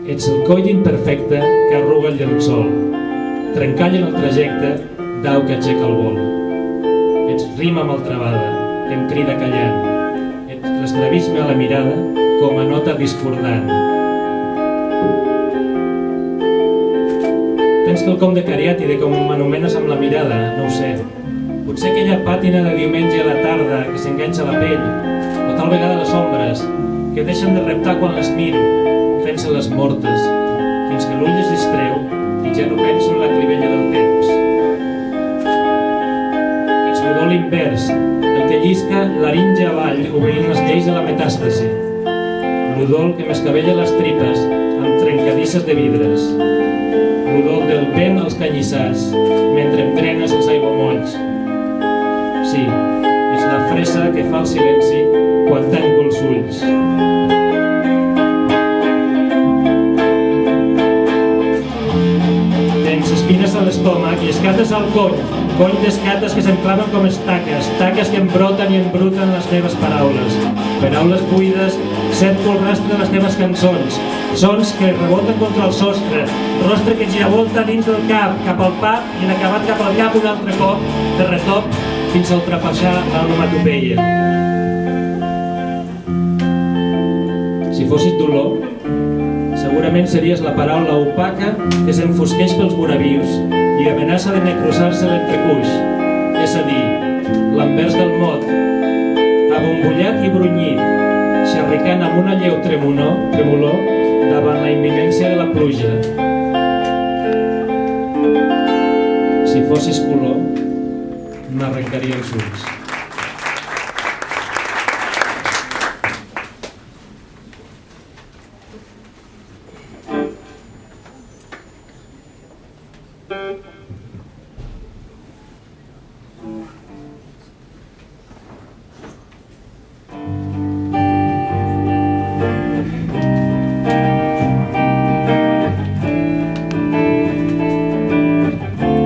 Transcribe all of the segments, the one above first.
Ets el coll imperfecte que arruga el llençol, trencall en el trajecte d'au que aixeca el vol. Ets rima maltrabada que em crida callant, ets l'estravisme a la mirada com a nota discordant. Tens quelcom de cariàtide com m'anomenes amb la mirada, no ho sé. Potser aquella pàtina de diumenge a la tarda que s'enganxa a la pell, o tal vegada les ombres que deixen de reptar quan les miro, fent-se les mortes, fins que l'ull es distreu i ja no penso en la clivella del temps. Ets l'udol invers, el que llisca laringe avall obrint les lleis de la metàstasi, l'udol que m'escabella les tripes amb trencadisses de vidres, l'udol del vent als canyissars mentre em drenes els aiguamolls. Sí, és la fressa que fa el silenci quan tanco els ulls. Tens espines a l'estómac i escates al coll d'escates que s'enclaven com estaques, taques que embroten i embruten les meves paraules. Paraules buides, cerco el rastre de les teves cançons, sons que reboten contra el sostre, rostre que giravolta dins del cap, cap al pap i en acabat cap al cap un altre cop, de retop, fins a ultrapassar l'onomatopeia. Si fossis dolor, segurament series la paraula opaca que s'enfosqueix pels voravius i amenaça de necrosar-se l'entrecuix, és a dir, l'anvers del mot, abombullat i brunyit, xerricant amb una lleu tremolor davant la imminència de la pluja. Si fossis color, m'arrencaria els ulls.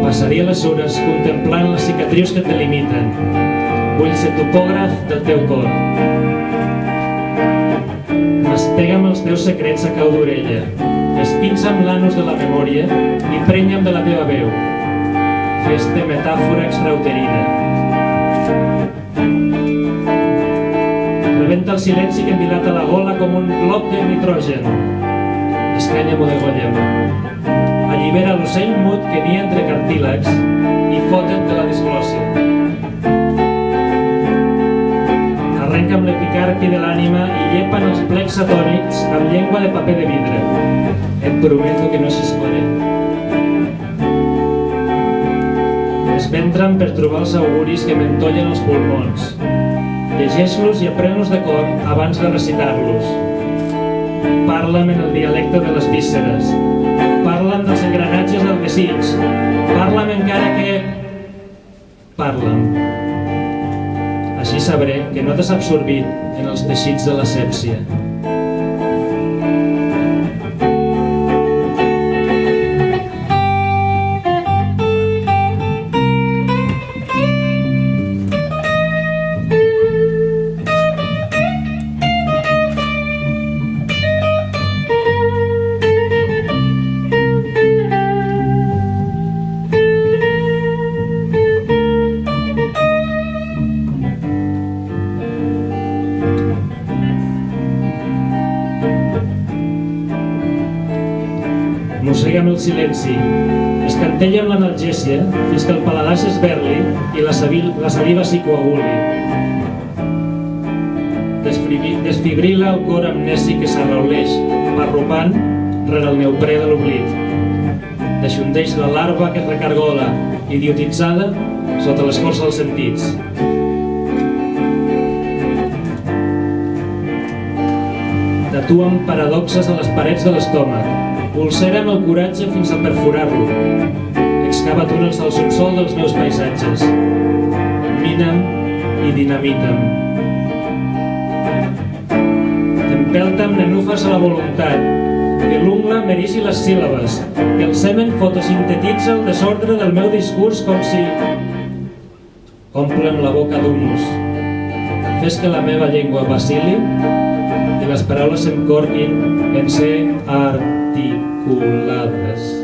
Passaria les hores contemplant les cicatrius que et delimiten. Vull ser topògraf del teu cor. Mastega'm els teus secrets a cau d'orella. Esquinça'm l'anus de la memòria i prenya'm de la teva veu. Fes-te metàfora extrauterina. Rebenta el silenci que em dilata la gola com un glob de nitrogen. Escanya-m'ho de gollem. Allibera l'ocell mut que nia entre cartílags i fote't de la disglòssia. Arrenca'm l'epicarpi de l'ànima i llepa'n els plecs atònics amb llengua de paper de vidre. Et prometo que no xisclaré. Desventra'm per trobar els auguris que m'entollen els pulmons. Llegeix-los i apren-los de cor abans de recitar-los. Parla'm en el dialecte de les vísceres. Parla'm dels engranatges del desig. Parla'm encara que... Parla'm. Així sabré que no t'has absorbit en els teixits de l'asèpsia. Mossega'm el silenci, escantella amb l'analgèsia fins que el paladar s'esberli i la saliva s'hi coaguli. Desfibrila el cor amnèsic que s'arrauleix, parrupant rere el neoprè de l'oblit. Deixondeix la larva que es recargola, idiotitzada sota l'escorça dels sentits. Tatua'm paradoxes a les parets de l'estómac. Pulsera'm el coratge fins a perforar-lo. Excava túnels al subsol dels meus paisatges. Mina'm i dinamita'm. Tempelta'm nenúfars a la voluntat. Que l'ungla m'erici les síl·labes. Que el semen fotosintetitza el desordre del meu discurs com si... Omple'm la boca d'humus. Fes que la meva llengua vacili i les paraules s'encorquin en ser art. articulades.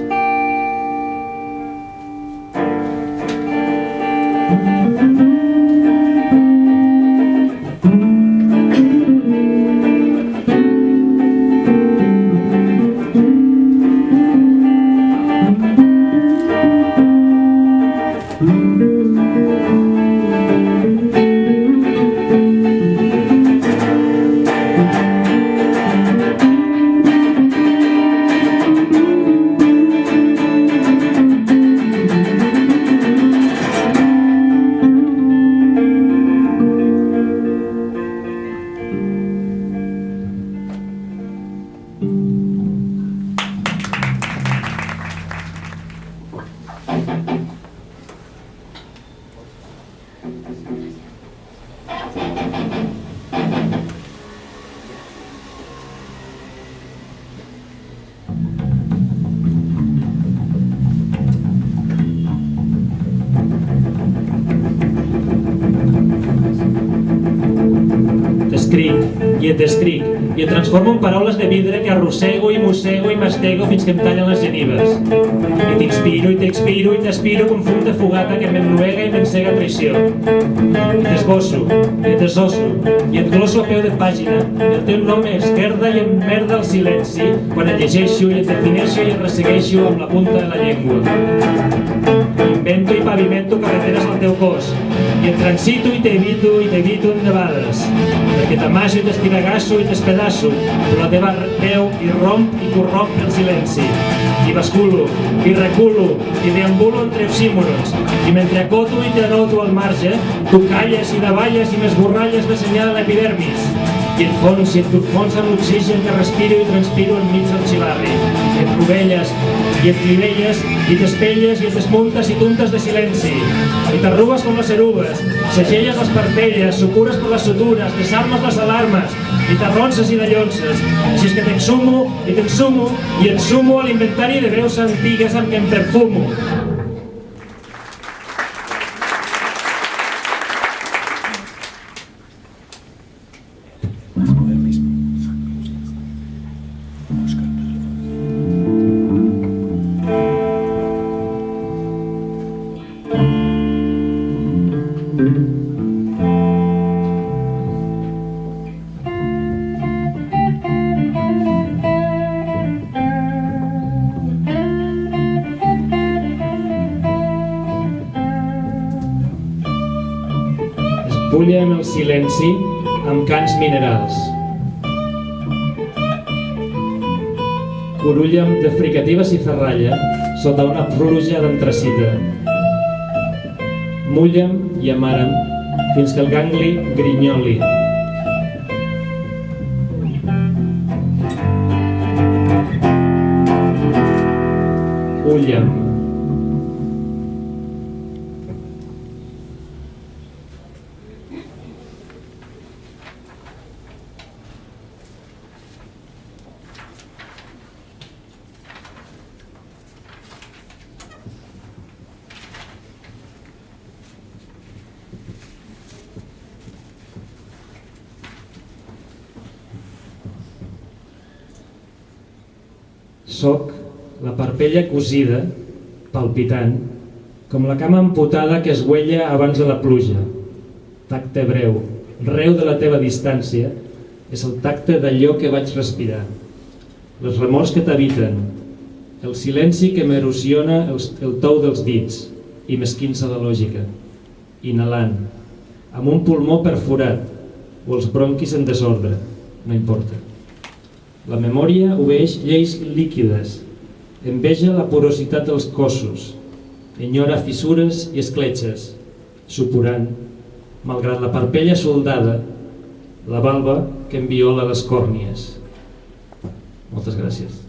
I et descric, i et transformo en paraules de vidre que arrossego i mossego i mastego fins que em tallen les genives. I t'inspiro i t'expiro i t'aspiro com fum de fogata que m'ennuega i m'encega a traïció. I t'esbosso, i et desosso, i et glosso a peu de pàgina, i el teu nom a esquerda i em merda el silenci quan et llegeixo i et defineixo i et ressegueixo amb la punta de la llengua. Invento i pavimento carreteres al teu cos, i et transito i t'evito endebades, perquè t'amasso i t'espiragasso i t'espedaço, però la teva veu irromp i corromp el silenci. I basculo, i reculo, i deambulo entre oxímorons, i mentre acoto i t'anoto al marge, tu calles i davalles i m'esborralles de senyal a l'epidermis. I et fons amb l'oxigen que respiro i transpiro enmig del xivarri. I et rovelles, i et clivelles, i t'espelles, i et desmuntes i tuntes de silenci. I t'arrugues com les erugues, segelles les parpelles, supures per les sutures, desarmes les alarmes, i t'arronses i dallonses. Així és que t'ensumo, i t'ensumo, i ensumo a l'inventari de veus antigues amb què em perfumo. Bullem el silenci amb cants minerals. Corulla'm de fricatives i ferralla sota una pluja d'antracita. Mulla'm i amara'm fins que el gangli grinyoli. Ulla'm. Soc la parpella cosida, palpitant, com la cama amputada que es güella abans de la pluja. Tacte breu, reu de la teva distància, és el tacte d'allò que vaig respirar. Les remors que t'habiten, el silenci que m'erosiona el tou dels dits i m'esquinça la lògica. Inhalant, amb un pulmó perforat o els bronquis en desordre, no importa. La memòria obeeix lleis líquides, enveja la porositat dels cossos, enyora fissures i escletxes, supurant, malgrat la parpella soldada, la valva que enviola les còrnies. Moltes gràcies.